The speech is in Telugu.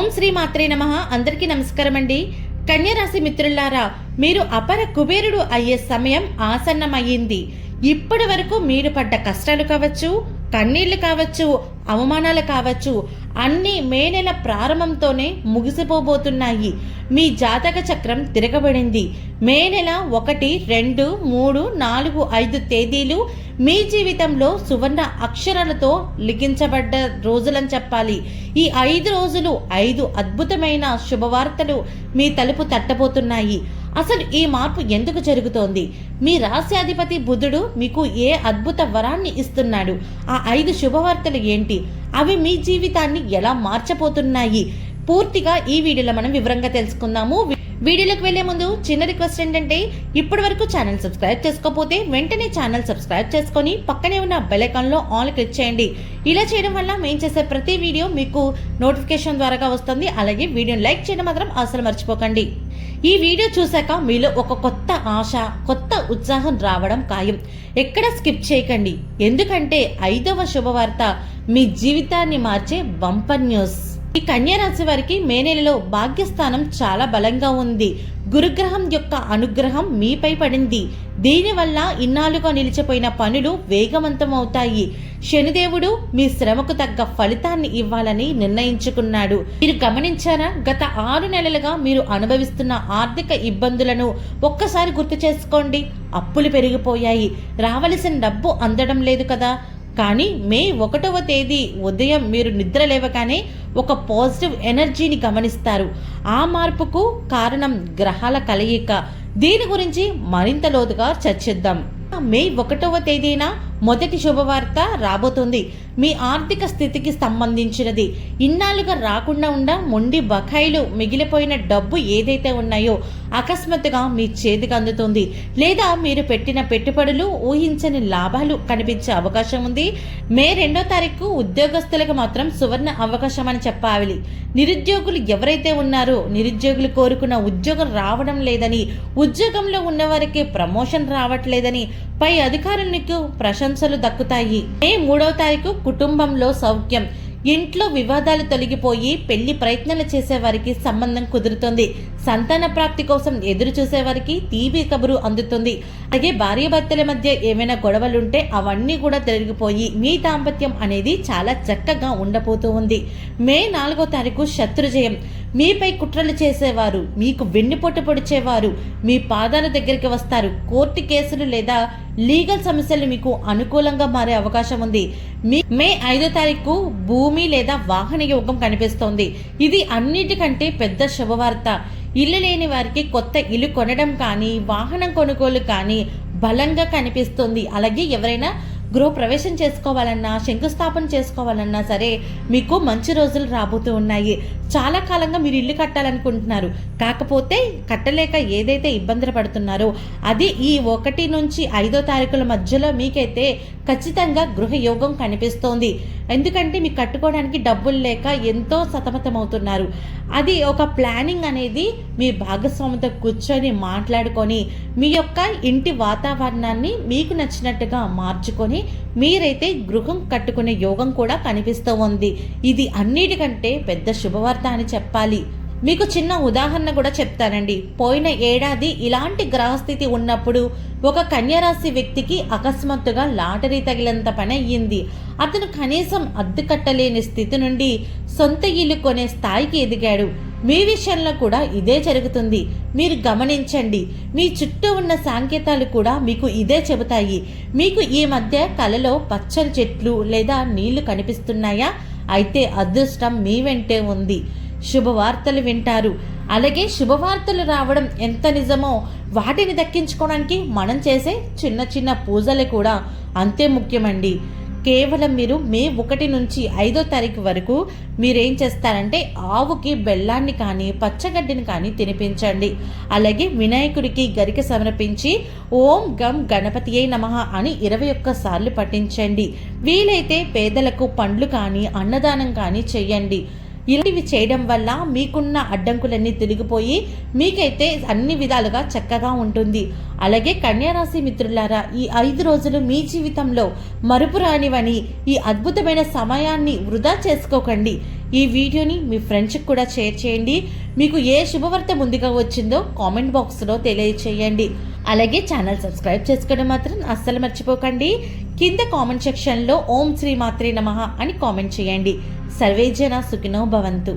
ఓం శ్రీ మాత్రే నమః. అందరికీ నమస్కారం అండి. కన్యరాశి మిత్రులారా, మీరు అపర కుబేరుడు అయ్యే సమయం ఆసన్నమయ్యింది. ఇప్పటి వరకు మీరు పడ్డ కష్టాలు కావచ్చు, కన్నీళ్లు కావచ్చు, అవమానాలు కావచ్చు, అన్నీ మే నెల ప్రారంభంతోనే ముగిసిపోబోతున్నాయి. మీ జాతక చక్రం తిరగబడింది. మే నెల 1, 2, 3, 4, 5 తేదీలు మీ జీవితంలో సువర్ణ అక్షరాలతో లిఖించబడ్డ రోజులని చెప్పాలి. ఈ 5 రోజులు 5 అద్భుతమైన శుభవార్తలు మీ తలుపు తట్టబోతున్నాయి. అసలు ఈ మార్పు ఎందుకు జరుగుతోంది? మీ రాశ్యాధిపతి బుధుడు మీకు ఏ అద్భుత వరాన్ని ఇస్తున్నాడు? ఆ 5 శుభవార్తలు ఏంటి? అవి మీ జీవితాన్ని ఎలా మార్చబోతున్నాయి? పూర్తిగా ఈ వీడియోలో మనం వివరంగా తెలుసుకుందాము. వీడియోలోకి వెళ్లే ముందు చిన్న రిక్వెస్ట్ ఏంటంటే, ఇప్పటి వరకు ఛానల్ సబ్స్క్రైబ్ చేసుకోకపోతే వెంటనే ఛానల్ సబ్స్క్రైబ్ చేసుకొని పక్కనే ఉన్న బెల్ ఐకాన్లో ఆల్ క్లిక్ చేయండి. ఇలా చేయడం వల్ల మేము చేసే ప్రతి వీడియో మీకు నోటిఫికేషన్ ద్వారా వస్తుంది. అలాగే వీడియోని లైక్ చేయడం మాత్రం అసలు మర్చిపోకండి. ఈ వీడియో చూశాక మీలో ఒక కొత్త ఆశ, కొత్త ఉత్సాహం రావడం ఖాయం. ఎక్కడ స్కిప్ చేయకండి, ఎందుకంటే 5వ శుభవార్త మీ జీవితాన్ని మార్చే బంపర్ న్యూస్. ఈ కన్యారాశి వారికి మే నెలలో భాగ్యస్థానం చాలా బలంగా ఉంది. గురుగ్రహం యొక్క అనుగ్రహం మీపై పడింది. దీనివల్ల ఇన్నాళ్ళుగా నిలిచిపోయిన పనులు వేగవంతం అవుతాయి. శనిదేవుడు మీ శ్రమకు తగ్గ ఫలితాన్ని ఇవ్వాలని నిర్ణయించుకున్నాడు. మీరు గమనించారా? గత 6 నెలలుగా మీరు అనుభవిస్తున్న ఆర్థిక ఇబ్బందులను ఒక్కసారి గుర్తు చేసుకోండి. అప్పులు పెరిగిపోయాయి, రావలసిన డబ్బు అందడం లేదు కదా. కానీ మే 1వ తేదీ ఉదయం మీరు నిద్ర లేవగానే ఒక పాజిటివ్ ఎనర్జీని గమనిస్తారు. ఆ మార్పుకు కారణం గ్రహాల కలయిక. దీని గురించి మరింత లోతుగా చర్చిద్దాం. మే 1వ తేదీన మొదటి శుభవార్త రాబోతుంది. మీ ఆర్థిక స్థితికి సంబంధించినది. ఇన్నాళ్ళుగా రాకుండా మొండి బకాయిలు, మిగిలిపోయిన డబ్బు ఏదైతే ఉన్నాయో అకస్మాత్తుగా మీ చేతికి అందుతుంది. లేదా మీరు పెట్టిన పెట్టుబడులు ఊహించని లాభాలు కనిపించే అవకాశం ఉంది. మే 2వ తారీఖు ఉద్యోగస్తులకు మాత్రం సువర్ణ అవకాశం అని చెప్పాలి. నిరుద్యోగులు ఎవరైతే ఉన్నారో, నిరుద్యోగులు కోరుకున్న ఉద్యోగం రావడం లేదని, ఉద్యోగంలో ఉన్నవారికి ప్రమోషన్ రావట్లేదని పై అధికారులకు ప్రశంసలు దక్కుతాయి. మే 3వ తారీఖు కుటుంబంలో సౌఖ్యం. ఇంట్లో వివాదాలు తొలగిపోయి పెళ్లి ప్రయత్నాలు చేసేవారికి సంబంధం కుదురుతుంది. సంతాన ప్రాప్తి కోసం ఎదురు చూసేవారికి తీపి కబురు అందుతుంది. అలాగే భార్యాభర్తల మధ్య ఏమైనా గొడవలుంటే అవన్నీ కూడా తొలగిపోయి మీ దాంపత్యం అనేది చాలా చక్కగా ఉండబోతూ ఉంది. మే 4వ తారీఖు శత్రుజయం. మీపై కుట్రలు చేసేవారు, మీకు వెన్నుపోటు పొడిచేవారు మీ పాదాల దగ్గరికి వస్తారు. కోర్టు కేసులు లేదా లీగల్ సమస్యలు మీకు అనుకూలంగా మారే అవకాశం ఉంది. మే 5వ తారీఖు భూమి లేదా వాహన యోగం కనిపిస్తోంది. ఇది అన్నిటికంటే పెద్ద శుభవార్త. ఇల్లు లేని వారికి కొత్త ఇల్లు కొనడం కానీ, వాహనం కొనుగోలు కానీ బలంగా కనిపిస్తుంది. అలాగే ఎవరైనా గృహప్రవేశం చేసుకోవాలన్నా, శంకుస్థాపన చేసుకోవాలన్నా సరే మీకు మంచి రోజులు రాబోతూ ఉన్నాయి. చాలా కాలంగా మీరు ఇల్లు కట్టాలనుకుంటున్నారు, కాకపోతే కట్టలేక ఏదైతే ఇబ్బందులు పడుతున్నారో అది ఈ 1 నుంచి 5వ తారీఖుల మధ్యలో మీకైతే ఖచ్చితంగా గృహయోగం కనిపిస్తోంది. ఎందుకంటే మీకు కట్టుకోవడానికి డబ్బులు లేక ఎంతో సతమతమవుతున్నారు. అది ఒక ప్లానింగ్ అనేది మీ భాగస్వామితో కూర్చొని మాట్లాడుకొని మీ యొక్క ఇంటి వాతావరణాన్ని మీకు నచ్చినట్టుగా మార్చుకొని మీరైతే గృహం కట్టుకునే యోగం కూడా కనిపిస్తూ ఉంది. ఇది అన్నిటికంటే పెద్ద శుభవార్త అని చెప్పాలి. మీకు చిన్న ఉదాహరణ కూడా చెప్తానండి. పోయిన ఏడాది ఇలాంటి గ్రహస్థితి ఉన్నప్పుడు ఒక కన్యారాశి వ్యక్తికి అకస్మాత్తుగా లాటరీ తగిలంత పని అయ్యింది. అతను కనీసం అద్దె కట్టలేని స్థితి నుండి సొంత ఇల్లు కొనే స్థాయికి ఎదిగాడు. మీ విషయంలో కూడా ఇదే జరుగుతుంది. మీరు గమనించండి, మీ చుట్టూ ఉన్న సంకేతాలు కూడా మీకు ఇదే చెబుతాయి. మీకు ఈ మధ్య కలలో పచ్చని చెట్లు లేదా నీళ్లు కనిపిస్తున్నాయా? అయితే అదృష్టం మీ వెంటే ఉంది. శుభవార్తలు వింటారు. అలాగే శుభవార్తలు రావడం ఎంత నిజమో వాటిని దక్కించుకోవడానికి మనం చేసే చిన్న చిన్న పూజలు కూడా అంతే ముఖ్యమండి. కేవలం మీరు మే 1 నుంచి 5వ తారీఖు వరకు మీరేం చేస్తారంటే ఆవుకి బెల్లాన్ని కానీ, పచ్చగడ్డిని కానీ తినిపించండి. అలాగే వినాయకుడికి గరిక సమర్పించి ఓం గం గణపతియే నమః అని 21 సార్లు పఠించండి. వీలైతే పేదలకు పండ్లు కానీ, అన్నదానం కానీ చెయ్యండి. ఇలాంటివి చేయడం వల్ల మీకున్న అడ్డంకులన్నీ తిరిగిపోయి మీకైతే అన్ని విధాలుగా చక్కగా ఉంటుంది. అలాగే కన్యారాశి మిత్రులారా, ఈ 5 రోజులు మీ జీవితంలో మరుపురానివని, ఈ అద్భుతమైన సమయాన్ని వృధా చేసుకోకండి. ఈ వీడియోని మీ ఫ్రెండ్స్కి కూడా షేర్ చేయండి. మీకు ఏ శుభవార్త ముందుగా వచ్చిందో కామెంట్ బాక్స్లో తెలియచేయండి. అలాగే ఛానల్ సబ్స్క్రైబ్ చేసుకోవడం మాత్రం అస్సలు మర్చిపోకండి. కింద కామెంట్ సెక్షన్లో ఓం శ్రీ మాత్రే నమః అని కామెంట్ చేయండి. సర్వేజన సుఖినో భవంతు.